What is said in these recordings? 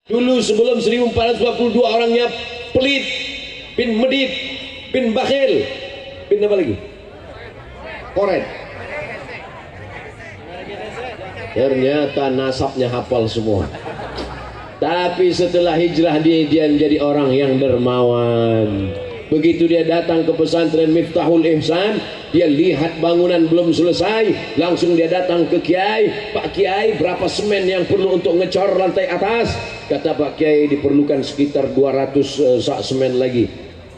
Dulu sebelum 1442 orangnya pelit, bin medit, bin bakhil, bin apa lagi? Koret. Ternyata nasabnya hafal semua. Tapi setelah hijrah dia menjadi orang yang dermawan. Begitu dia datang ke pesantren Miftahul Ihsan, dia lihat bangunan belum selesai, langsung dia datang ke Kiai. Pak Kiai, berapa semen yang perlu untuk ngecor lantai atas? Kata Pak Kiai, diperlukan sekitar 200 sak semen lagi.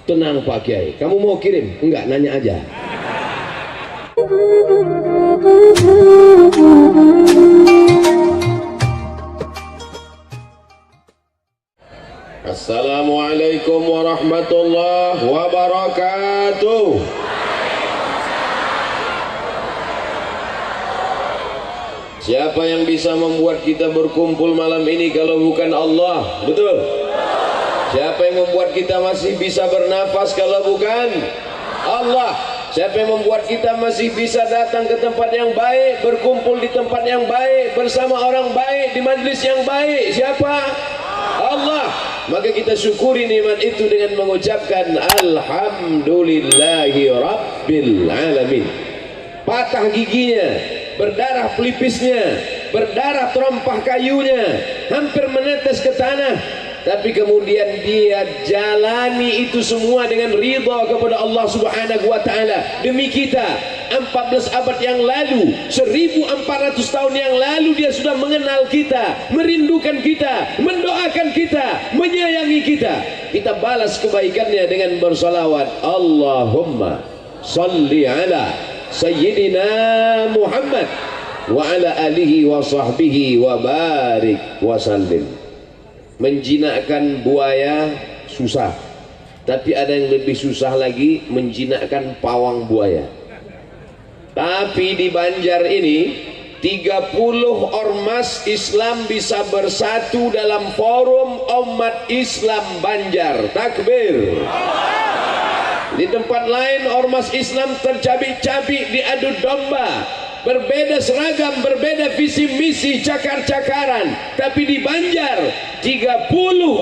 Tenang Pak Kiai, kamu mau kirim? Enggak, nanya aja. Assalamualaikum warahmatullahi wabarakatuh. Siapa yang bisa membuat kita berkumpul malam ini kalau bukan Allah? Betul? Siapa yang membuat kita masih bisa bernafas kalau bukan Allah? Siapa yang membuat kita masih bisa datang ke tempat yang baik, berkumpul di tempat yang baik, bersama orang baik, di majlis yang baik? Siapa? Allah. Maka kita syukuri nikmat itu dengan mengucapkan alhamdulillahi rabbil alamin. Patah giginya, berdarah pelipisnya, berdarah terompah kayunya, hampir menetes ke tanah, tapi kemudian dia jalani itu semua dengan ridha kepada Allah Subhanahu wa taala. Demi kita 14 abad yang lalu, 1400 tahun yang lalu dia sudah mengenal kita, merindukan kita, mendoakan kita, menyayangi kita. Kita balas kebaikannya dengan bersalawat. Allahumma salli ala Sayyidina Muhammad wa ala alihi wa sahbihi wa barik wa sallim. Menjinakkan buaya susah, tapi ada yang lebih susah lagi, menjinakkan pawang buaya. Tapi di Banjar ini 30 ormas Islam bisa bersatu dalam forum umat Islam Banjar. Takbir. Di tempat lain ormas Islam tercabik-cabik, diadu domba, berbeda seragam, berbeda visi misi, cakar-cakaran. Tapi di Banjar 30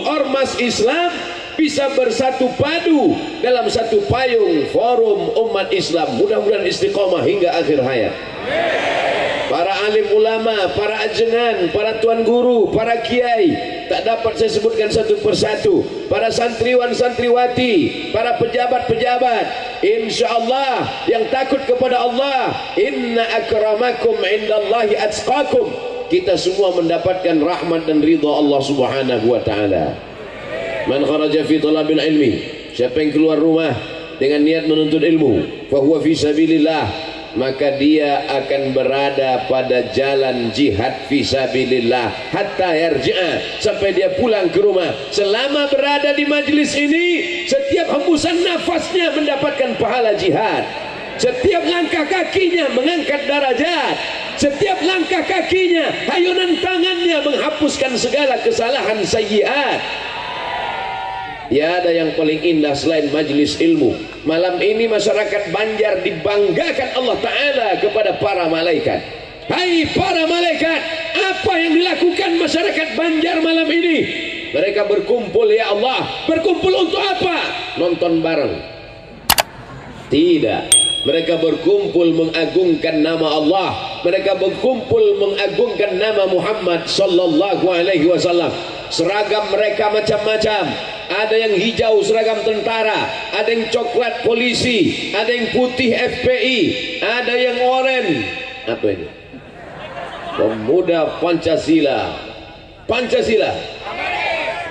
ormas Islam bisa bersatu padu dalam satu payung forum umat Islam. Mudah-mudahan istiqomah hingga akhir hayat. Para alim ulama, para ajengan, para tuan guru, para kiai, tak dapat saya sebutkan satu persatu. Para santriwan santriwati, para pejabat-pejabat, insyaallah yang takut kepada Allah, inna akramakum indallahi atqakum. Kita semua mendapatkan rahmat dan ridha Allah Subhanahu wa taala. Man kharaja fi talabil ilmi, siapa yang keluar rumah dengan niat menuntut ilmu, fa huwa fi sabilillah, maka dia akan berada pada jalan jihad fi sabilillah hatta yarji'a, sampai dia pulang ke rumah. Selama berada di majlis ini, setiap hembusan nafasnya mendapatkan pahala jihad. Setiap langkah kakinya mengangkat derajat. Setiap langkah kakinya, hayunan tangannya menghapuskan segala kesalahan sayyiat. Ya, ada yang paling indah selain majlis ilmu. Malam ini masyarakat Banjar dibanggakan Allah Ta'ala kepada para malaikat. Hai para malaikat, apa yang dilakukan masyarakat Banjar malam ini? Mereka berkumpul, ya Allah. Berkumpul untuk apa? Nonton bareng? Tidak. Mereka berkumpul mengagungkan nama Allah. Mereka berkumpul mengagungkan nama Muhammad sallallahu alaihi wasallam. Seragam mereka macam-macam. Ada yang hijau seragam tentara, ada yang coklat polisi, ada yang putih FPI, ada yang oranye. Apa ini? Pemuda Pancasila. Pancasila.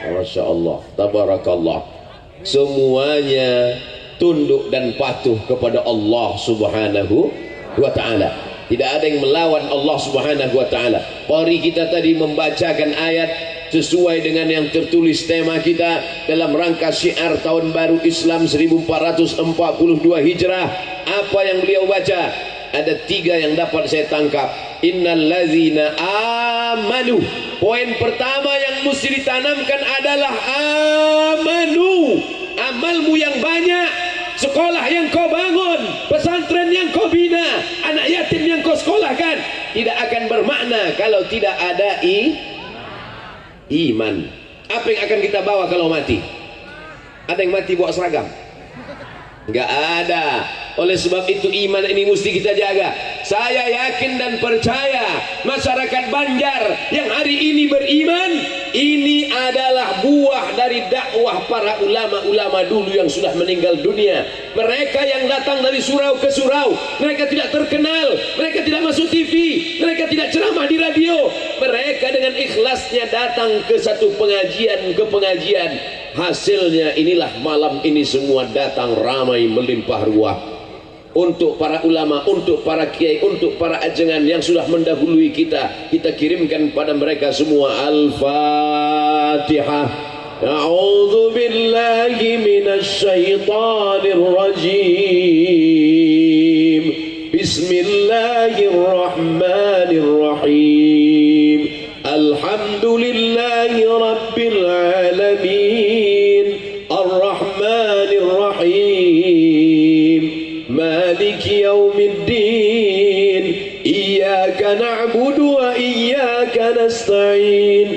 Masya Allah, tabarakallah. Semuanya tunduk dan patuh kepada Allah Subhanahu wa ta'ala. Tidak ada yang melawan Allah Subhanahu wa ta'ala. Qari kita tadi membacakan ayat sesuai dengan yang tertulis tema kita dalam rangka syiar tahun baru Islam 1442 Hijrah. Apa yang beliau baca? Ada 3 yang dapat saya tangkap. Innallazina amanu. Poin pertama yang mesti ditanamkan adalah amanu. Amalmu yang banyak, sekolah yang kau bangun, pesantren yang kau bina, anak yatim yang kau sekolahkan, tidak akan bermakna kalau tidak ada iman. Apa yang akan kita bawa kalau mati? Ada yang mati bawa seragam? Enggak ada. Oleh sebab itu iman ini mesti kita jaga. Saya yakin dan percaya masyarakat Banjar yang hari ini beriman, ini adalah buah dari dakwah para ulama-ulama dulu yang sudah meninggal dunia. Mereka yang datang dari surau ke surau, mereka tidak terkenal, mereka tidak masuk TV, mereka tidak ceramah di radio. Mereka dengan ikhlasnya datang ke satu pengajian ke pengajian. Hasilnya inilah malam ini semua datang ramai melimpah ruah. Untuk para ulama, untuk para kiai, untuk para ajengan yang sudah mendahului kita, kita kirimkan pada mereka semua Al-Fatihah. A'udzu billahi minasy syaithanir rajim. Bismillahirrahmanirrahim. Alhamdulillahi rabbil alamin. Ar-Rahmanir Rahim. مالك يوم الدين إياك نعبد وإياك نستعين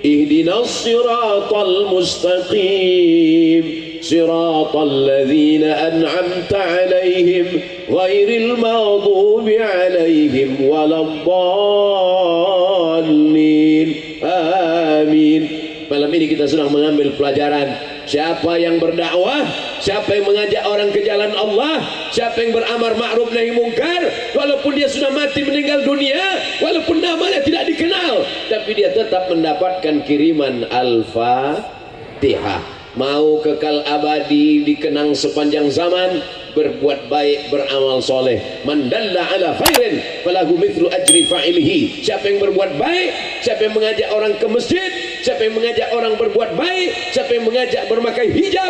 اهدنا الصراط المستقيم صراط الذين أنعمت عليهم غير المغضوب عليهم ولا الضالين آمين. Malam ini kita sedang mengambil pelajaran. Siapa yang berdakwah, siapa yang mengajak orang ke jalan Allah, siapa yang beramar ma'ruf nahi mungkar, walaupun dia sudah mati meninggal dunia, walaupun namanya tidak dikenal, tapi dia tetap mendapatkan kiriman Al-Fatihah. Mau kekal abadi, dikenang sepanjang zaman, berbuat baik, beramal soleh. Man dalla ala khairin falahu mithlu ajri fa'ilihi. Siapa yang berbuat baik, siapa yang mengajak orang ke masjid, siapa yang mengajak orang berbuat baik, siapa yang mengajak bermakai hijab,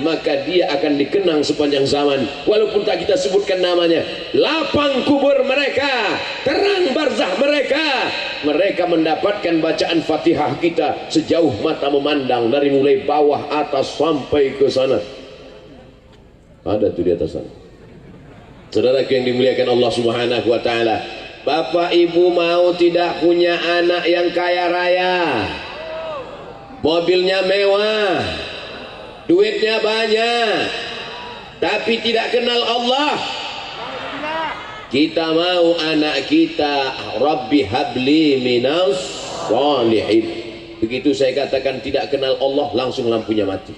maka dia akan dikenang sepanjang zaman. Walaupun tak kita sebutkan namanya, lapang kubur mereka, terang barzah mereka, mereka mendapatkan bacaan Fatihah kita sejauh mata memandang, dari mulai bawah atas sampai ke sana. Ada tuh di atas sana. Saudaraku yang dimuliakan Allah Subhanahu wa taala, Bapak Ibu mau tidak punya anak yang kaya raya, mobilnya mewah, duitnya banyak, tapi tidak kenal Allah? Kita mau anak kita Rabbi habli minas sholihin. Begitu saya katakan tidak kenal Allah, langsung lampunya mati.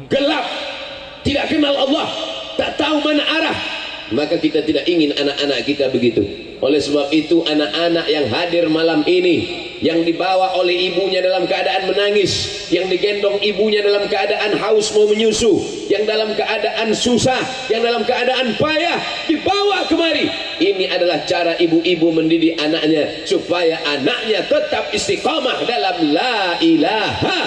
Gelap, tidak kenal Allah, tak tahu mana arah. Maka kita tidak ingin anak-anak kita begitu. Oleh sebab itu anak-anak yang hadir malam ini, yang dibawa oleh ibunya dalam keadaan menangis, yang digendong ibunya dalam keadaan haus mau menyusu, yang dalam keadaan susah, yang dalam keadaan payah, dibawa kemari. Ini adalah cara ibu-ibu mendidik anaknya supaya anaknya tetap istiqamah dalam la ilaha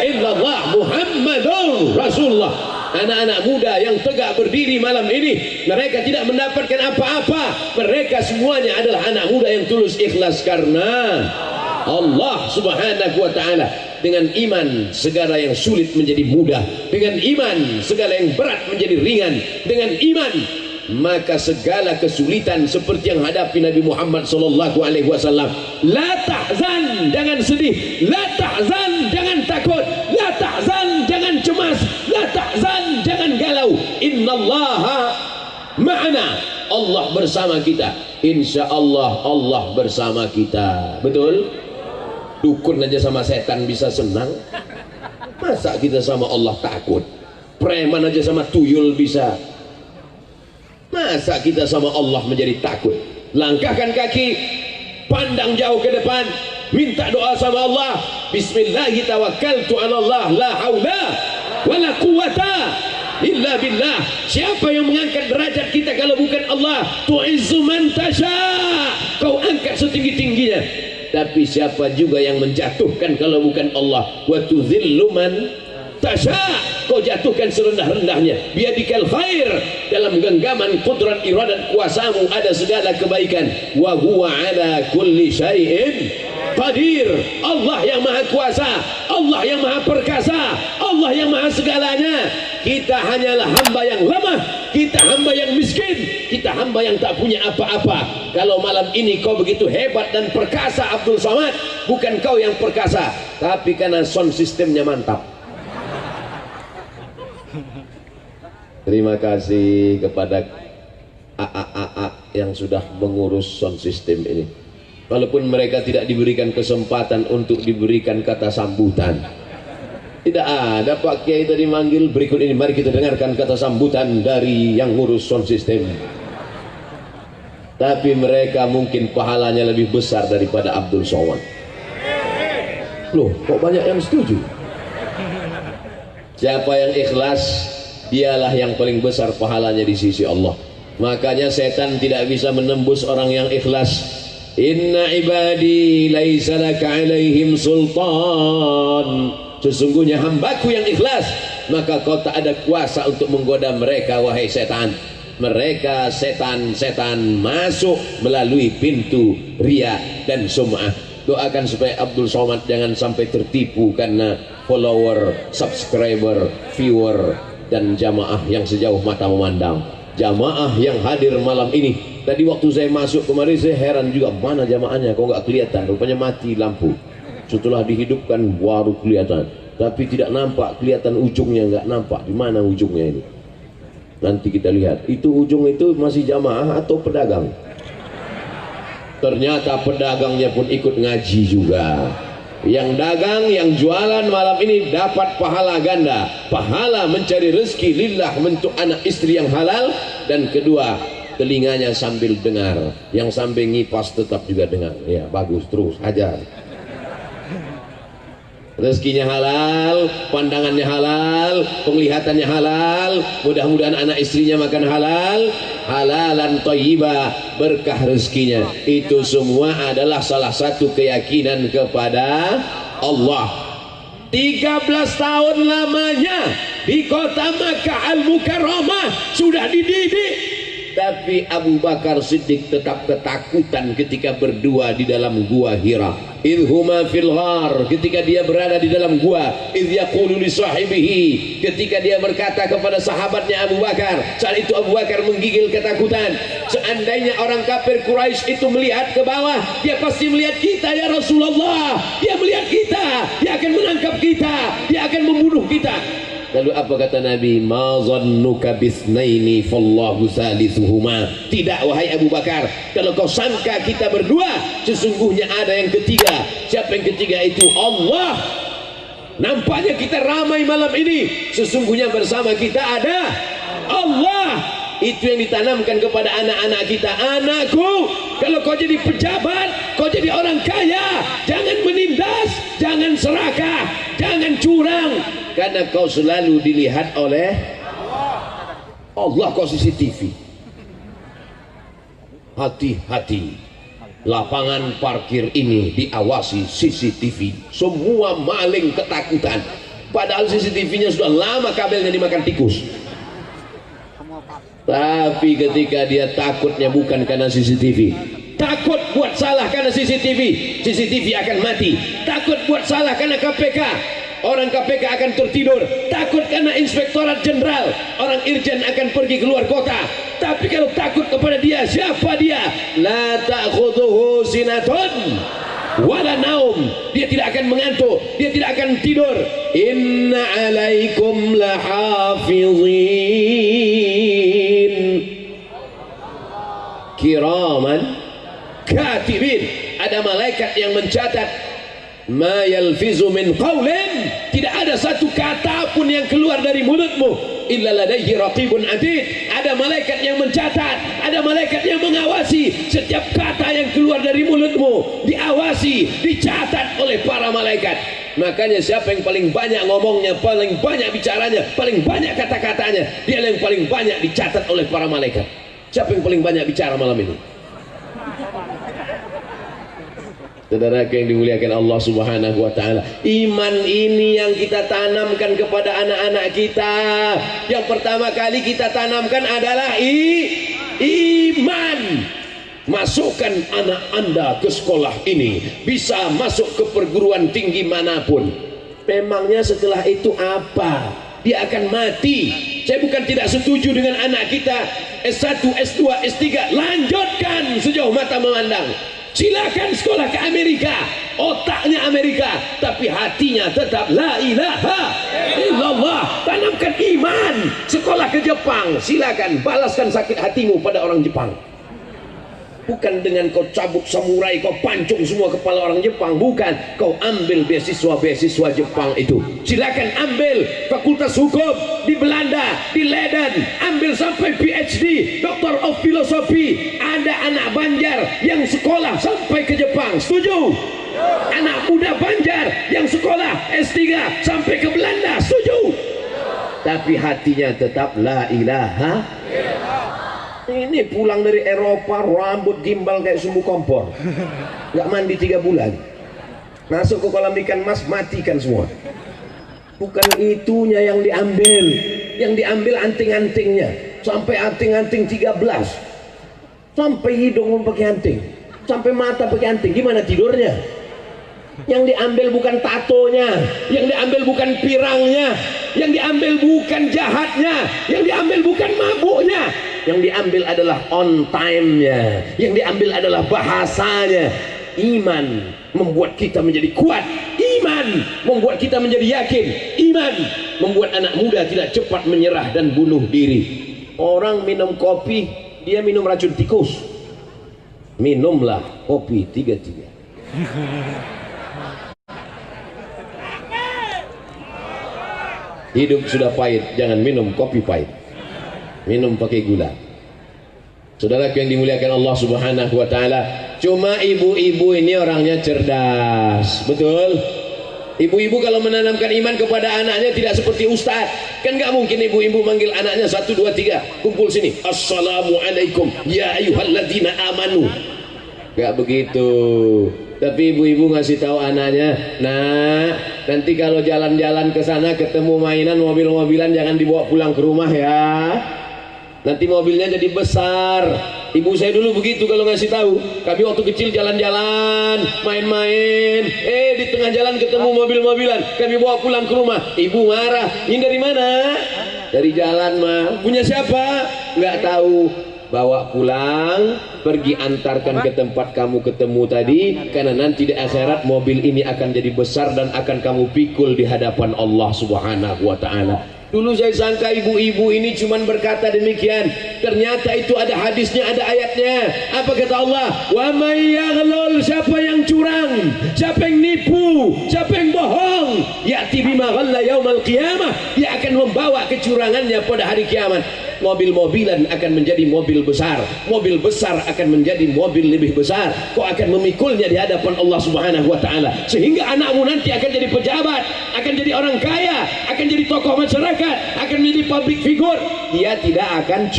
illallah Muhammadur Rasulullah. Anak-anak muda yang tegak berdiri malam ini, mereka tidak mendapatkan apa-apa, mereka semuanya adalah anak muda yang tulus ikhlas karena Allah Subhanahu wa taala. Dengan iman segala yang sulit menjadi mudah, dengan iman segala yang berat menjadi ringan, dengan iman maka segala kesulitan seperti yang hadapi Nabi Muhammad sallallahu alaihi wasallam. La tahzan, jangan sedih, la tahzan, jangan takut, la tahzan, jangan cemas, la tahzan, jangan galau. Innallaha ma'ana, Allah bersama kita. Insyaallah Allah bersama kita. Betul? Dukun aja sama setan bisa senang, masa kita sama Allah takut? Preman aja sama tuyul bisa, masa kita sama Allah menjadi takut? Langkahkan kaki, pandang jauh ke depan, minta doa sama Allah. Bismillahi tawakkaltu ala Allah, la haula wala quwata illa billah. Siapa yang mengangkat derajat kita kalau bukan Allah? Tu'izzu man tasha, kau angkat setinggi-tingginya. Tapi siapa juga yang menjatuhkan kalau bukan Allah? Wa tudzillu man tasha, kau jatuhkan serendah-rendahnya. Biadikal khair, dalam genggaman kudrat iradat kuasamu ada segala kebaikan. Wa huwa ala kulli syai'in Qadir, Allah yang maha kuasa, Allah yang maha perkasa, Allah yang maha segalanya. Kita hanyalah hamba yang lemah, kita hamba yang miskin, kita hamba yang tak punya apa-apa. Kalau malam ini kau begitu hebat dan perkasa Abdul Somad, bukan kau yang perkasa, tapi karena sound sistemnya mantap. Terima kasih kepada AA yang sudah mengurus sound system ini. Walaupun mereka tidak diberikan kesempatan untuk diberikan kata sambutan. Tidak ada Pak Kiai tadi manggil, berikut ini mari kita dengarkan kata sambutan dari yang ngurus sound system. Tapi mereka mungkin pahalanya lebih besar daripada Abdul Somad. Loh, kok banyak yang setuju? Siapa yang ikhlas, dialah yang paling besar pahalanya di sisi Allah. Makanya setan tidak bisa menembus orang yang ikhlas. Inna ibadi laisa laka alaihim sultan. Sesungguhnya hambaku yang ikhlas, maka kau tak ada kuasa untuk menggoda mereka, wahai setan. Mereka setan-setan masuk melalui pintu riya dan sum'ah. Doakan supaya Abdul Somad jangan sampai tertipu karena follower, subscriber, viewer, dan jamaah yang sejauh mata memandang. Jamaah yang hadir malam ini, tadi waktu saya masuk kemarin saya heran juga, mana jamaahnya kok nggak kelihatan, rupanya mati lampu. Setelah dihidupkan baru kelihatan, tapi tidak nampak, kelihatan ujungnya, nggak nampak di mana ujungnya ini. Nanti kita lihat itu ujung itu masih jamaah atau pedagang. Ternyata pedagangnya pun ikut ngaji juga. Yang dagang, yang jualan malam ini dapat pahala ganda, pahala mencari rezeki lillah untuk anak istri yang halal, dan kedua telinganya sambil dengar, yang sambil ngipas tetap juga dengar. Ya bagus, terus aja. Rezekinya halal, pandangannya halal, penglihatannya halal, mudah-mudahan anak istrinya makan halal, halalan thayyibah, berkah rezekinya. Itu semua adalah salah satu keyakinan kepada Allah. 13 tahun lamanya di kota Makkah Al-Mukarramah sudah dididik. Tapi Abu Bakar Siddiq tetap ketakutan ketika berdua di dalam gua Hira. Idhuma fil ghar, ketika dia berada di dalam gua. Idh yaqulu li sahibihi, ketika dia berkata kepada sahabatnya Abu Bakar. Saat itu Abu Bakar menggigil ketakutan. Seandainya orang kafir Quraisy itu melihat ke bawah, dia pasti melihat kita ya Rasulullah. Dia melihat kita, dia akan menangkap kita, dia akan membunuh kita. Lalu apa kata Nabi? Ma zannuka bisnaini fallahu salisuhuma. Tidak wahai Abu Bakar, kalau kau sangka kita berdua, sesungguhnya ada yang ketiga. Siapa yang ketiga itu? Allah. Nampaknya kita ramai malam ini, sesungguhnya bersama kita ada Allah. Itu yang ditanamkan kepada anak-anak kita. Anakku, kalau kau jadi pejabat, kau jadi orang kaya, jangan menindas, jangan serakah, jangan curang, karena kau selalu dilihat oleh Allah. Kau CCTV. Hati-hati, lapangan parkir ini diawasi CCTV. Semua maling ketakutan, padahal CCTV-nya sudah lama kabelnya dimakan tikus. Tapi ketika dia takutnya bukan karena CCTV, takut buat salah karena CCTV, CCTV akan mati. Takut buat salah karena KPK, orang KPK akan tertidur. Takut karena Inspektorat Jenderal, orang Irjen akan pergi keluar kota. Tapi kalau takut kepada dia, siapa dia? La ta'khudhuhu sinatun wala naum, dia tidak akan mengantuk, dia tidak akan tidur. Inna alaikum lahafizin kiraman katibin, ada malaikat yang mencatat. Ma yalfizu min qawlin, tidak ada satu kata pun yang keluar dari mulutmu illa ladaihi raqibun atid. Ada malaikat yang mencatat, ada malaikat yang mengawasi setiap kata yang keluar dari mulutmu, diawasi, dicatat oleh para malaikat. Makanya siapa yang paling banyak ngomongnya, paling banyak bicaranya, paling banyak kata-katanya, dia yang paling banyak dicatat oleh para malaikat. Siapa yang paling banyak bicara malam ini? Saudara yang dimuliakan Allah Subhanahu wa taala, iman ini yang kita tanamkan kepada anak-anak kita. Yang pertama kali kita tanamkan adalah iman. masukkan anak Anda ke sekolah ini, bisa masuk ke perguruan tinggi manapun. Memangnya setelah itu apa? Dia akan mati. Saya bukan tidak setuju dengan anak kita S1, S2, S3, lanjutkan sejauh mata memandang. Silakan sekolah ke Amerika, otaknya Amerika, tapi hatinya tetap la ilaha illallah. Tanamkan iman. Sekolah ke Jepang, silakan balaskan sakit hatimu pada orang Jepang. Bukan dengan kau cabut samurai, kau pancung semua kepala orang Jepang. Bukan, kau ambil beasiswa Jepang itu. Silakan ambil fakultas hukum di Belanda, di Leiden, ambil sampai PhD, Doctor of Philosophy. Ada anak Banjar yang sekolah sampai ke Jepang, setuju? Anak muda Banjar yang sekolah S3 sampai ke Belanda, setuju? Tapi hatinya tetap la ilaha. Ini pulang dari Eropa, rambut gimbal kayak sumbu kompor, nggak mandi 3 bulan, masuk ke kolam ikan mas, matikan semua. Bukan itunya yang diambil anting-antingnya, sampai anting-anting 13, sampai hidung pakai anting, sampai mata pakai anting. Gimana tidurnya? Yang diambil bukan tatonya, yang diambil bukan pirangnya, yang diambil bukan jahatnya, yang diambil bukan mabuknya, yang diambil adalah on time-nya, yang diambil adalah bahasanya. Iman membuat kita menjadi kuat, iman membuat kita menjadi yakin, iman membuat anak muda tidak cepat menyerah dan bunuh diri. Orang minum kopi, dia minum racun tikus. Minumlah kopi 3-3. Hidup sudah pahit, jangan minum kopi pahit, minum pakai gula. Saudaraku yang dimuliakan Allah Subhanahu wa taala, cuma ibu-ibu ini orangnya cerdas, betul? Ibu-ibu kalau menanamkan iman kepada anaknya tidak seperti ustaz. Kan nggak mungkin ibu-ibu manggil anaknya 1, 2, 3, kumpul sini, assalamualaikum ya ayyuhalladzina amanu. Nggak begitu. Tapi ibu-ibu ngasih tahu anaknya, nah nanti kalau jalan-jalan ke sana ketemu mainan mobil-mobilan jangan dibawa pulang ke rumah ya. Nanti mobilnya jadi besar. Ibu saya dulu begitu kalau ngasih tahu. Kami waktu kecil jalan-jalan, main-main, di tengah jalan ketemu mobil-mobilan, kami bawa pulang ke rumah. Ibu marah. Ini dari mana? Dari jalan mah. Punya siapa? Nggak tahu. Bawa pulang, pergi antarkan ke tempat kamu ketemu tadi, karena nanti di akhirat mobil ini akan jadi besar dan akan kamu pikul di hadapan Allah Subhanahu wa taala. Dulu saya sangka ibu-ibu ini cuma berkata demikian, ternyata itu ada hadisnya, ada ayatnya. Apa kata Allah? Wa may yaghlul, siapa yang curang, siapa yang nipu, siapa yang bohong, ya'ti bima ghalla yaumal qiyamah, dia akan membawa kecurangannya pada hari kiamat. Mobil-mobilan akan menjadi mobil besar, mobil besar akan menjadi mobil lebih besar. Kau akan memikulnya di hadapan Allah Subhanahu wa taala, sehingga anakmu nanti akan jadi pejabat, akan jadi orang kaya, akan jadi tokoh masyarakat, akan menjadi public figure. Dia tidak akan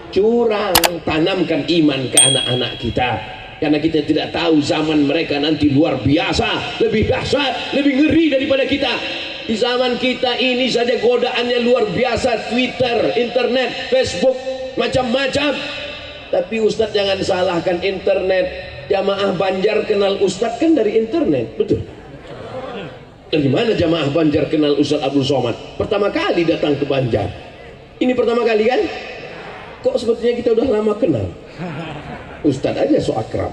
curang. Tanamkan iman ke anak-anak kita, karena kita tidak tahu zaman mereka nanti luar biasa, lebih dahsyat, lebih ngeri daripada kita. Di zaman kita ini saja godaannya luar biasa, Twitter, internet, Facebook, macam-macam. Tapi Ustadz jangan salahkan internet. Jamaah Banjar kenal Ustadz kan dari internet, betul? Dari mana jamaah Banjar kenal Ustadz Abdul Somad? Pertama kali datang ke Banjar. Ini pertama kali kan? Kok sebetulnya kita udah lama kenal? Ustadz aja so akrab.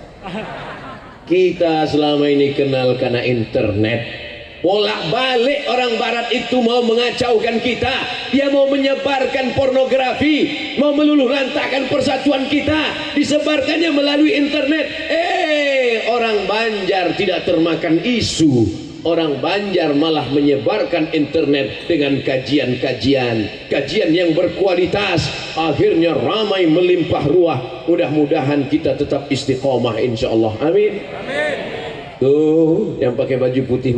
Kita selama ini kenal karena internet. Bolak-balik orang barat itu mau mengacaukan kita. Dia mau menyebarkan pornografi, mau meluluh lantakkan persatuan kita, disebarkannya melalui internet. Orang Banjar tidak termakan isu. Orang Banjar malah menyebarkan internet dengan kajian yang berkualitas. Akhirnya ramai melimpah ruah. Mudah-mudahan kita tetap istiqomah insyaallah. Amin. Tuh, yang pakai baju putih,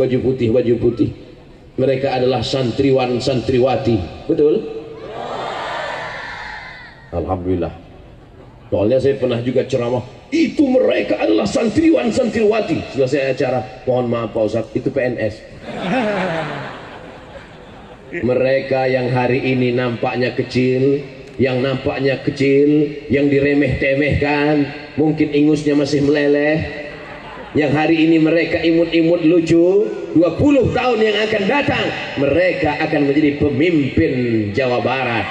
mereka adalah santriwan santriwati, betul? Alhamdulillah. Soalnya saya pernah juga ceramah, itu mereka adalah santriwan santriwati. Selesai acara, mohon maaf Pak Ustadz, itu PNS. Mereka yang hari ini nampaknya kecil, yang diremeh-temehkan, mungkin ingusnya masih meleleh. Yang hari ini mereka imut-imut lucu, 20 tahun yang akan datang mereka akan menjadi pemimpin Jawa Barat.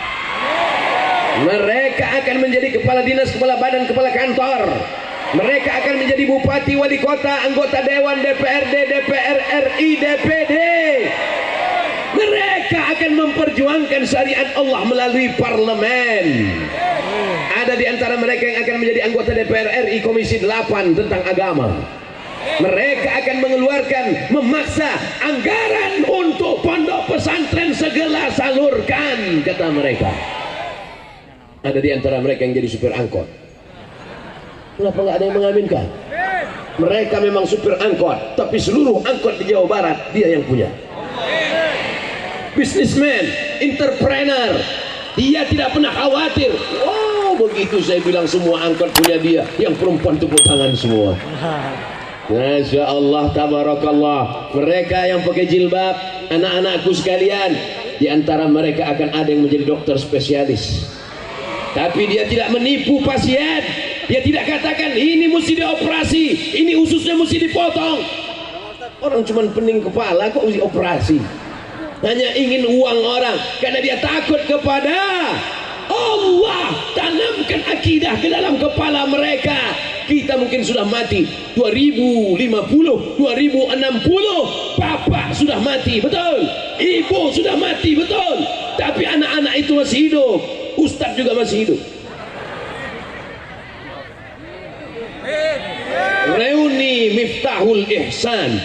Mereka akan menjadi kepala dinas, kepala badan, kepala kantor. Mereka akan menjadi bupati, wali kota, anggota dewan, DPRD, DPR RI, DPD. Mereka akan memperjuangkan syariat Allah melalui parlemen. Ada di antara mereka yang akan menjadi anggota DPR RI Komisi 8 tentang agama. Mereka akan mengeluarkan, memaksa anggaran untuk pondok pesantren segera salurkan, kata mereka. Ada di antara mereka yang jadi supir angkot. Kenapa nggak ada yang mengaminkan? Mereka memang supir angkot, tapi seluruh angkot di Jawa Barat dia yang punya. Businessman, entrepreneur, dia tidak pernah khawatir. Wow, begitu saya bilang semua angkot punya dia, yang perempuan tepuk tangan semua. Masya Allah, tabarakallah. Mereka yang pakai jilbab, anak-anakku sekalian, di antara mereka akan ada yang menjadi dokter spesialis. Tapi dia tidak menipu pasien. Dia tidak katakan ini mesti dioperasi, ini ususnya mesti dipotong. Orang cuma pening kepala kok mesti operasi. Hanya ingin uang orang karena dia takut kepada Allah. Tanamkan akidah ke dalam kepala mereka. Kita mungkin sudah mati 2050, 2060, bapak sudah mati, betul. Ibu sudah mati, betul. Tapi anak-anak itu masih hidup. Ustadz juga masih hidup. Reuni Miftahul Ihsan,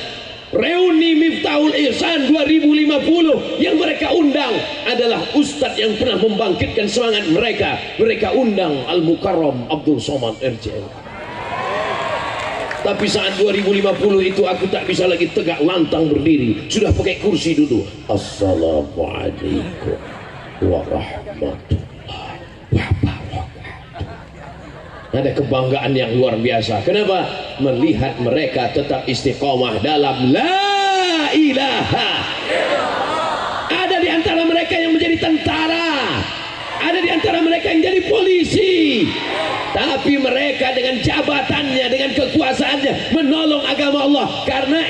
reuni Miftahul Ihsan 2050 yang mereka undang adalah ustadz yang pernah membangkitkan semangat mereka. Mereka undang Al-Mukarram Abdul Somad RJL. Tapi saat 2050 itu aku tak bisa lagi tegak lantang berdiri, sudah pakai kursi duduk. Assalamualaikum warahmatullahi wabarakatuh. Ada kebanggaan yang luar biasa. Kenapa? Melihat mereka tetap istiqomah dalam la ilaha. Ada di antara mereka yang menjadi tentara, ada di antara mereka yang jadi polisi, tapi mereka dengan jabatannya, dengan kekuasaannya menolong agama Allah. Karena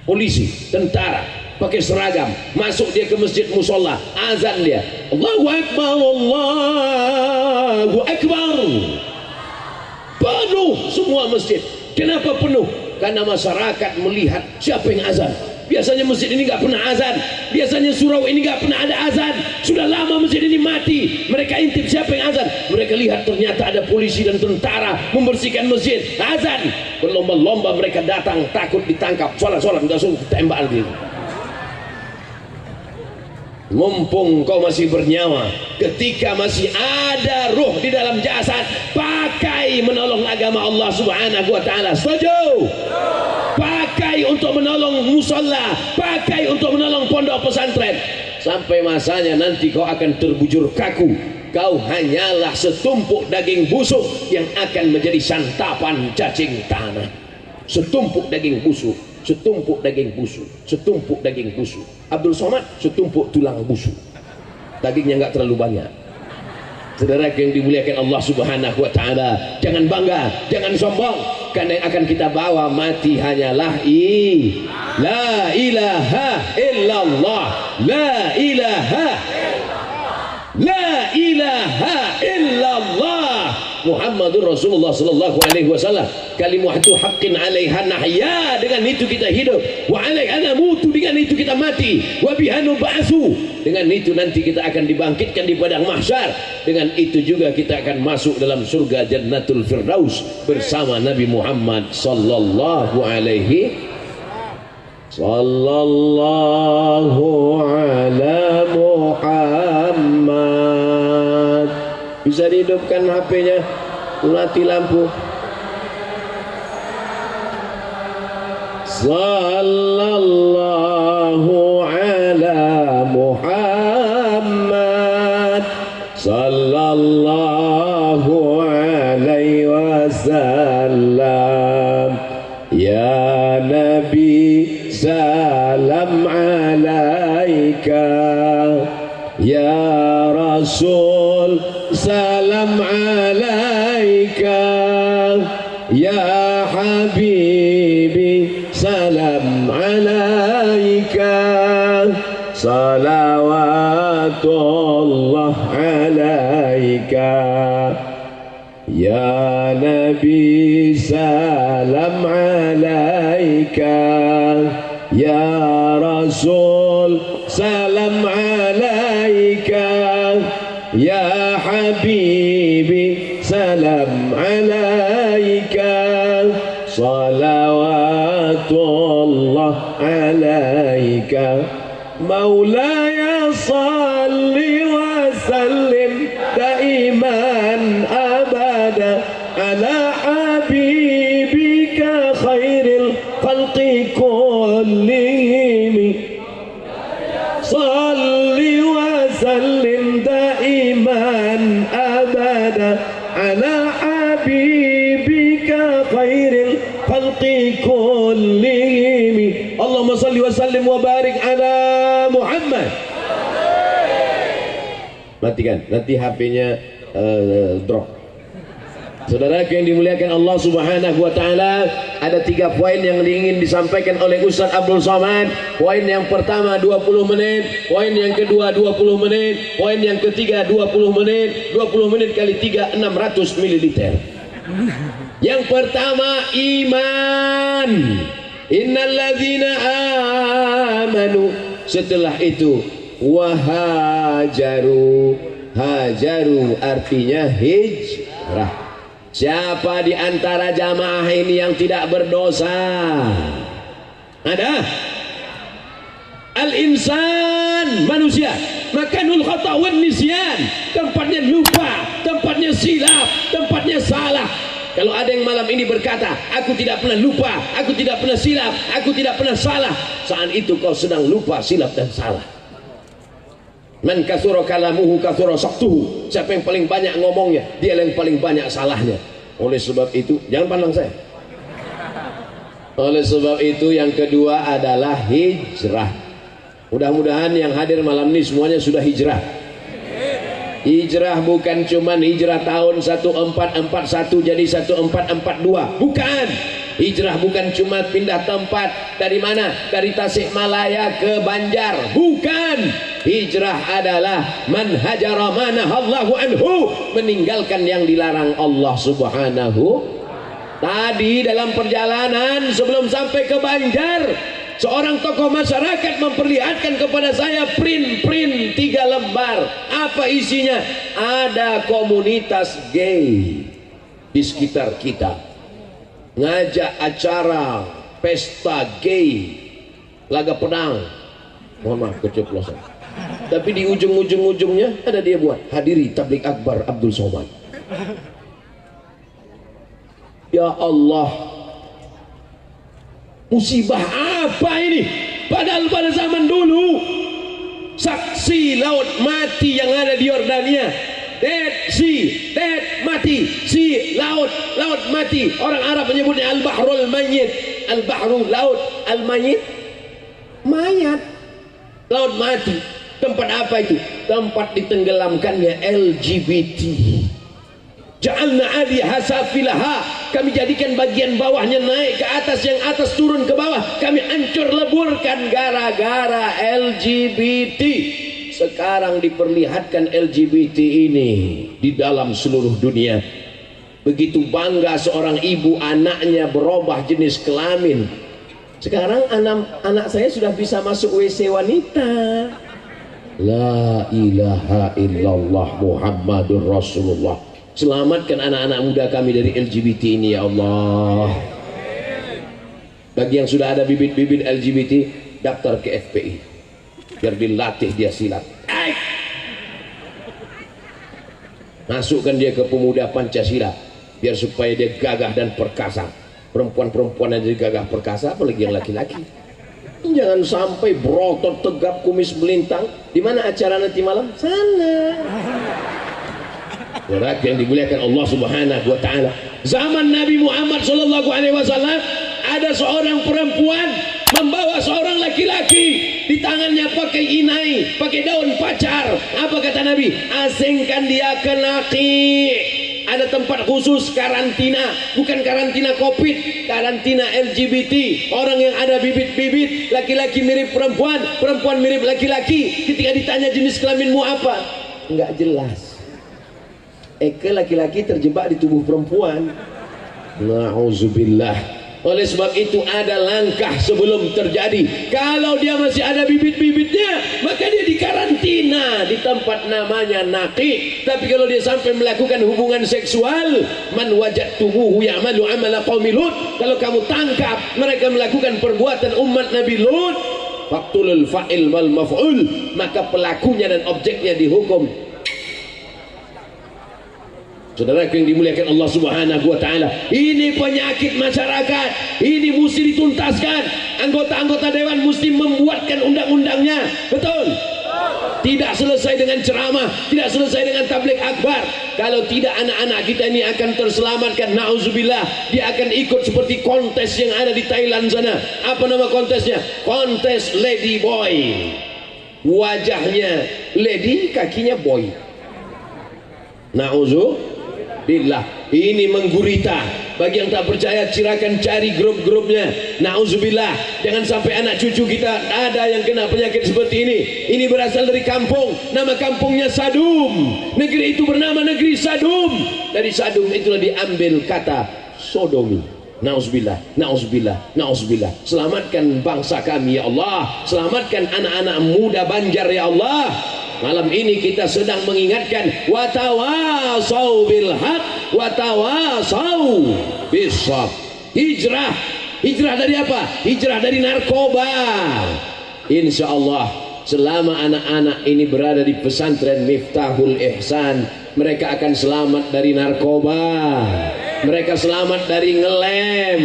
polisi, tentara, pakai seragam, masuk dia ke masjid musola, azan dia, Allahu Akbar, Allahu Akbar, penuh semua masjid. Kenapa penuh? Karena masyarakat melihat siapa yang azan. Biasanya masjid ini nggak pernah azan, biasanya surau ini nggak pernah ada azan. Sudah lama masjid ini mati. Mereka intip siapa yang azan. Mereka lihat ternyata ada polisi dan tentara membersihkan masjid, azan. Berlomba-lomba mereka datang, takut ditangkap. Sholat langsung tembak lagi. Mumpung kau masih bernyawa, ketika masih ada ruh di dalam jasad, pakai menolong agama Allah Subhanahu wa taala. Setuju? Pakai untuk menolong musola, pakai untuk menolong pondok pesantren. Sampai masanya nanti kau akan terbujur kaku. Kau hanyalah setumpuk daging busuk yang akan menjadi santapan cacing tanah. Setumpuk daging busuk, setumpuk daging busuk, setumpuk daging busuk. Abdul Somad setumpuk tulang busuk. Dagingnya nggak terlalu banyak. Saudara yang dimuliakan Allah Subhanahu wa taala, jangan bangga, jangan sombong, karena yang akan kita bawa mati hanyalah la ilaha illallah, la ilaha illallah Muhammadur Rasulullah sallallahu alaihi wasallam. Kalimatu haqqin 'alaiha nahya, dengan itu kita hidup, wa 'alaiha namutu, dengan itu kita mati, wa biha nub'atsu, dengan itu nanti kita akan dibangkitkan di padang mahsyar, dengan itu juga kita akan masuk dalam surga Jannatul Firdaus bersama Nabi Muhammad sallallahu alaihi ala Muhammad. Bisa dihidupkan HP-nya, mati lampu. Sallallahu ala Muhammad, sallallahu alaihi wasallam. Ya Nabi salam alaika, ya Rasul salam salam alaika, salawatullah alaika, ya Nabi salam alaika, ya Rasul salam alaika, ya Habibi salam alaika, salawatullah alaika, maulaya salli wa sallim daiman abada ala habibika khairil khalqi kullihim, salli wa sallim daiman abada ala habibika khairil khalqi kullihim. Allahumma salli wa sallim wa barik ala Muhammad. Matikan, nanti HP-nya drop. Saudara yang dimuliakan Allah Subhanahu wa taala, ada 3 poin yang ingin disampaikan oleh Ustaz Abdul Somad. Poin yang pertama 20 menit, poin yang kedua 20 menit, poin yang ketiga 20 menit. 20 menit kali 3 600 ml. Yang pertama iman. Innalladzina amanu. Setelah itu wahajaru. Hajaru artinya hijrah. Siapa di antara jamaah ini yang tidak berdosa? Ada? Al-insan, manusia, makanul khata' wan nisyan, tempatnya lupa, tempatnya silap, tempatnya salah. Kalau ada yang malam ini berkata, aku tidak pernah lupa, aku tidak pernah silap, aku tidak pernah salah, saat itu kau sedang lupa, silap dan salah. Man katsura kalamuhu katsura saktuhu. Siapa yang paling banyak ngomongnya, dia yang paling banyak salahnya. Oleh sebab itu, jangan pandang saya. Oleh sebab itu yang kedua adalah hijrah. Mudah-mudahan yang hadir malam ini semuanya sudah hijrah. Hijrah bukan cuman hijrah tahun 1441 jadi 1442. Bukan. Hijrah bukan cuma pindah tempat. Dari mana? Dari Tasikmalaya ke Banjar. Bukan. Hijrah adalah man hajara manahallahu anhu, meninggalkan yang dilarang Allah Subhanahu. Tadi dalam perjalanan sebelum sampai ke Banjar, seorang tokoh masyarakat memperlihatkan kepada saya print 3 lembar. Apa isinya? Ada komunitas gay di sekitar kita, ngajak acara pesta gay, laga pedang. Mohon maaf keceplosan. Tapi di ujung-ujungnya ada dia buat hadiri tablik akbar Abdul Somad. Ya Allah, musibah apa ini? Padahal pada zaman dulu saksi laut mati yang ada di Yordania, Dead Sea, dead mati, sea laut, laut mati. Orang Arab menyebutnya al-bahrul mayyit. Al-bahru laut, al-mayyit mayat, laut mati. Tempat apa itu? Tempat ditenggelamkannya LGBT. Ja'alna 'aliha safilaha, kami jadikan bagian bawahnya naik ke atas, yang atas turun ke bawah. Kami hancur leburkan gara-gara LGBT. Sekarang diperlihatkan LGBT ini di dalam seluruh dunia. Begitu bangga seorang ibu anaknya berubah jenis kelamin. Sekarang anak saya sudah bisa masuk WC wanita. La ilaha illallah Muhammadur Rasulullah. Selamatkan anak-anak muda kami dari LGBT ini ya Allah. Bagi yang sudah ada bibit-bibit LGBT, daftar ke FPI biar dilatih dia silat. Masukkan dia ke pemuda Pancasila biar supaya dia gagah dan perkasa. Perempuan-perempuan yang jadi gagah perkasa, apalagi yang laki-laki. Jangan sampai berotot tegap kumis melintang. Di mana acara nanti malam? Sana. Orang yang dimuliakan Allah Subhanahu wa taala. Zaman Nabi Muhammad sallallahu alaihi wasallam ada seorang perempuan membawa seorang laki-laki, di tangannya pakai inai, pakai daun pacar. Apa kata Nabi? Asingkan dia ke Naqi. ada tempat khusus karantina, bukan karantina COVID, karantina LGBT. Orang yang ada bibit-bibit, laki-laki mirip perempuan, perempuan mirip laki-laki. Ketika ditanya jenis kelaminmu apa, nggak jelas. Ke laki-laki terjebak di tubuh perempuan. Na'udzubillah. Oleh sebab itu ada langkah sebelum terjadi. Kalau dia masih ada bibit-bibitnya, maka dia dikarantina di tempat namanya naqi. Tapi kalau dia sampai melakukan hubungan seksual, man wajadtumuhu ya'malu amala qaumi Lut, kalau kamu tangkap mereka melakukan perbuatan umat Nabi Lut, faqtulul fa'il wal maf'ul, maka pelakunya dan objeknya dihukum. Saudara yang dimuliakan Allah Subhanahu wa taala, ini penyakit masyarakat, ini mesti dituntaskan. Anggota-anggota dewan mesti membuatkan undang-undangnya. Betul? Tidak selesai dengan ceramah, tidak selesai dengan tabligh akbar. Kalau tidak, anak-anak kita ini akan terselamatkan. Nauzubillah, dia akan ikut seperti kontes yang ada di Thailand sana. Apa nama kontesnya? Kontes Lady Boy. Wajahnya lady, kakinya boy. Billah, ini menggurita. Bagi yang tak percaya, silakan cari grup-grupnya. Nauzubillah, jangan sampai anak cucu kita ada yang kena penyakit seperti ini. Ini berasal dari kampung, nama kampungnya Sadum. Negeri itu bernama negeri Sadum. Dari Sadum itulah diambil kata sodomi. Nauzubillah, nauzubillah, nauzubillah. Selamatkan bangsa kami ya Allah. Selamatkan anak-anak muda Banjar ya Allah. Malam ini kita sedang mengingatkan, watawasau bil haq, watawasau bisabr. Hijrah, hijrah dari apa? Hijrah dari narkoba. Insya Allah, selama anak-anak ini berada di pesantren Miftahul Ihsan, mereka akan selamat dari narkoba, mereka selamat dari ngelem,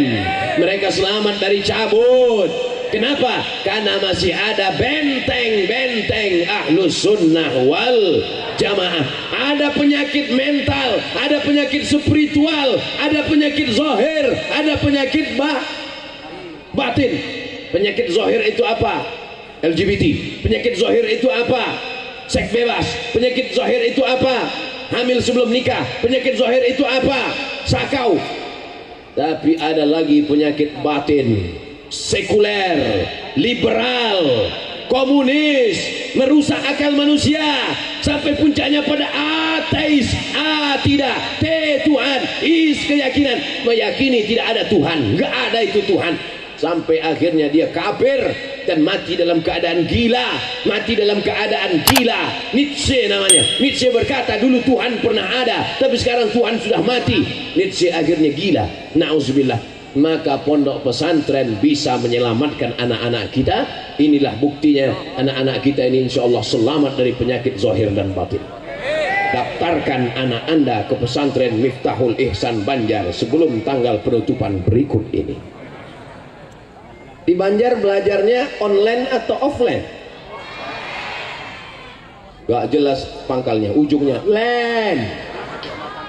mereka selamat dari cabut. Kenapa? Karena masih ada benteng-benteng Ahlus Sunnah wal Jamaah. Ada penyakit mental, ada penyakit spiritual, ada penyakit zahir, ada penyakit batin. Penyakit zahir itu apa? LGBT. Penyakit zahir itu apa? Seks bebas. Penyakit zahir itu apa? Hamil sebelum nikah. Penyakit zahir itu apa? Sakau. Tapi ada lagi penyakit batin, sekuler, liberal, komunis, merusak akal manusia sampai puncaknya pada ateis, tidak, Tuhan, keyakinan, meyakini tidak ada Tuhan, nggak ada itu Tuhan, sampai akhirnya dia kafir dan mati dalam keadaan gila, mati dalam keadaan gila. Nietzsche namanya. Nietzsche berkata dulu Tuhan pernah ada, tapi sekarang Tuhan sudah mati. Nietzsche akhirnya gila. Nauzubillah. Maka pondok pesantren bisa menyelamatkan anak-anak kita. Inilah buktinya, anak-anak kita ini insya Allah selamat dari penyakit zahir dan batin. Daftarkan anak anda ke pesantren Miftahul Ihsan Banjar sebelum tanggal penutupan berikut ini. Di Banjar belajarnya online atau offline? Gak jelas pangkalnya, ujungnya len.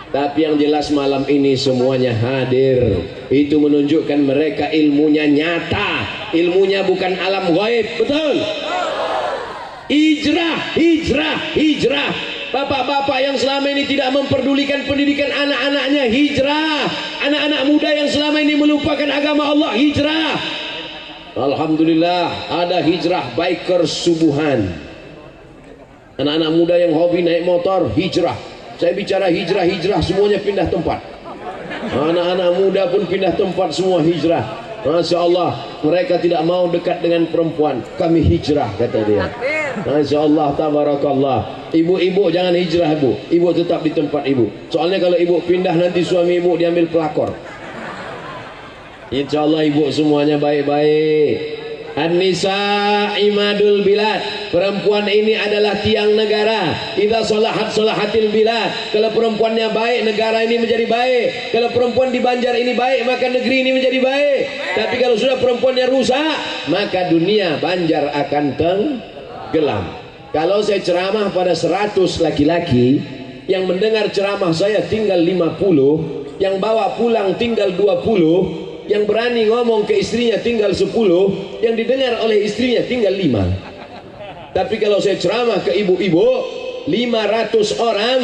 Tapi yang jelas malam ini semuanya hadir. Itu menunjukkan mereka ilmunya nyata, ilmunya bukan alam gaib. Betul? Hijrah, hijrah, hijrah. Bapak-bapak yang selama ini tidak memperdulikan pendidikan anak-anaknya, hijrah. Anak-anak muda yang selama ini melupakan agama Allah, hijrah. Alhamdulillah ada hijrah bikers subuhan. Anak-anak muda yang hobi naik motor, hijrah. Saya bicara hijrah-hijrah, semuanya pindah tempat. Anak-anak muda pun pindah tempat, semua hijrah. Masya Allah, mereka tidak mau dekat dengan perempuan. Kami hijrah, kata dia. Masya Allah, tabarakallah. Ibu-ibu jangan hijrah, ibu. Ibu tetap di tempat ibu. Soalnya kalau ibu pindah nanti suami ibu diambil pelakor. Insya Allah ibu semuanya baik-baik. An-nisa imadul bilad. Perempuan ini adalah tiang negara. Idza salahat salahatil bilad. Kalau perempuannya baik, negara ini menjadi baik. Kalau perempuan di Banjar ini baik, maka negeri ini menjadi baik. Tapi kalau sudah perempuannya rusak, maka dunia Banjar akan tenggelam. Kalau saya ceramah pada 100 laki-laki, yang mendengar ceramah saya tinggal 50, yang bawa pulang tinggal 20, yang berani ngomong ke istrinya tinggal 10, yang didengar oleh istrinya tinggal 5. Tapi kalau saya ceramah ke ibu-ibu, 500 orang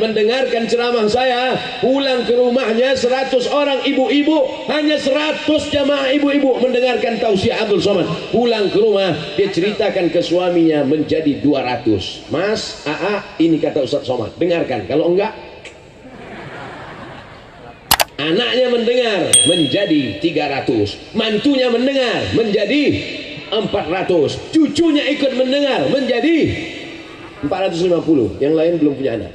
mendengarkan ceramah saya, pulang ke rumahnya 100 orang ibu-ibu, hanya 100 jamaah ibu-ibu mendengarkan tausiah Abdul Somad. Pulang ke rumah dia ceritakan ke suaminya menjadi 200. Mas, ini kata Ustaz Somad, dengarkan, kalau enggak. Anaknya mendengar menjadi 300, mantunya mendengar menjadi 400, cucunya ikut mendengar menjadi 450, yang lain belum punya anak.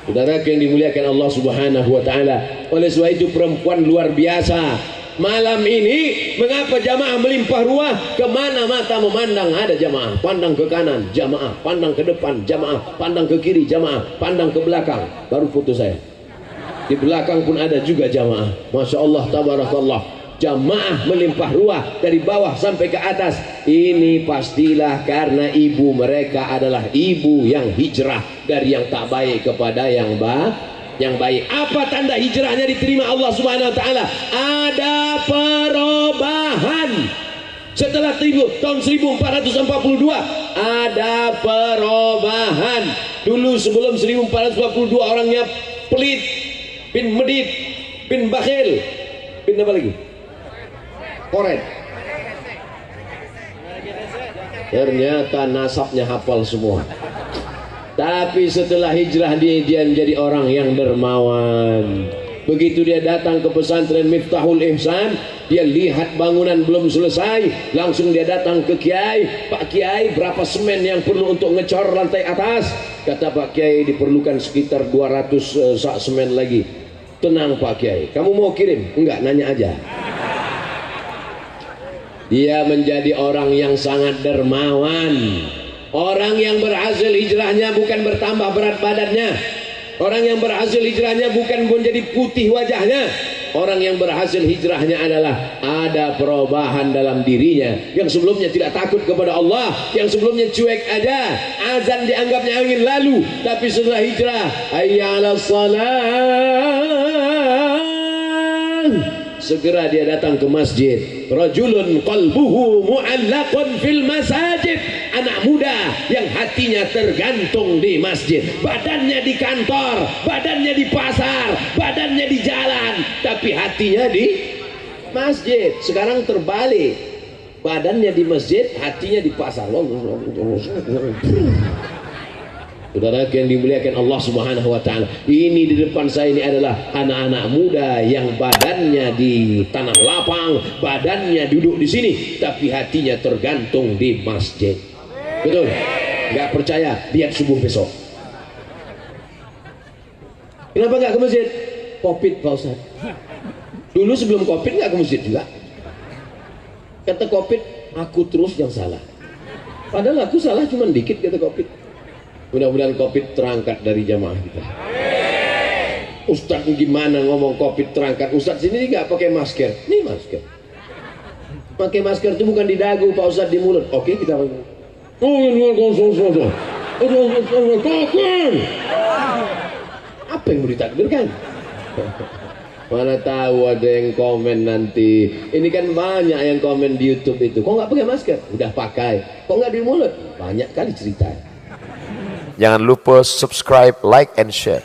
Saudara yang dimuliakan Allah Subhanahu wa taala. Oleh sebab itu perempuan luar biasa. Malam ini mengapa jamaah melimpah ruah? Kemana mata memandang ada jamaah. Pandang ke kanan jamaah, pandang ke depan jamaah, pandang ke kiri jamaah, pandang ke belakang. Baru foto saya. Di belakang pun ada juga jamaah. Masya Allah, tabarakallah. Jamaah melimpah ruah dari bawah sampai ke atas. Ini pastilah karena ibu mereka adalah ibu yang hijrah dari yang tak baik kepada yang baik. Apa tanda hijrahnya diterima Allah Subhanahu wa taala? Ada perubahan. Setelah tahun 1442 ada perubahan. Dulu sebelum 1442 orangnya pelit, bin medit, bin bakhil, bin apa lagi? Koret. Ternyata nasabnya hafal semua. Tapi setelah hijrah dia menjadi orang yang dermawan. Begitu dia datang ke pesantren Miftahul Ihsan, dia lihat bangunan belum selesai, langsung dia datang ke Kiai. Pak Kiai, berapa semen yang perlu untuk ngecor lantai atas? Kata Pak Kiai, diperlukan sekitar 200 sak semen lagi. Tenang Pak Kiai, kamu mau kirim? Enggak, nanya aja. Dia menjadi orang yang sangat dermawan. Orang yang berhasil hijrahnya bukan bertambah berat badannya. Orang yang berhasil hijrahnya bukan menjadi putih wajahnya. Orang yang berhasil hijrahnya adalah ada perubahan dalam dirinya. Yang sebelumnya tidak takut kepada Allah, yang sebelumnya cuek aja, azan dianggapnya angin lalu. Tapi setelah hijrah, hayya 'alas shalah, segera dia datang ke masjid. Rajulun qalbuhu mu'allaqun fil masajid. Anak muda yang hatinya tergantung di masjid. Badannya di kantor, badannya di pasar, badannya di jalan, tapi hatinya di masjid. Sekarang terbalik. Badannya di masjid, hatinya di pasar. Saudara yang dimuliakan Allah Subhanahu wa taala, ini di depan saya ini adalah anak-anak muda yang badannya di tanah lapang, badannya duduk di sini, tapi hatinya tergantung di masjid. Betul? Enggak percaya? Lihat subuh besok. Kenapa enggak ke masjid? Covid Pak Ustaz. Dulu sebelum Covid enggak ke masjid juga. Kata Covid, aku terus yang salah. Padahal aku salah cuma dikit, kata Covid. Mudah-mudahan Covid terangkat dari jamaah kita. Ustaz gimana ngomong Covid terangkat? Ustaz sini nggak pakai masker. Nih masker. Pakai masker itu bukan di dagu Pak Ustaz, di mulut. Oke, kita pakai. Apa yang mau ditakdirkan? Mana tahu ada yang komen nanti. Ini kan banyak yang komen di YouTube itu. Kok nggak pakai masker? Udah pakai. Kok nggak di mulut? Banyak kali cerita. Jangan lupa subscribe, like, and share.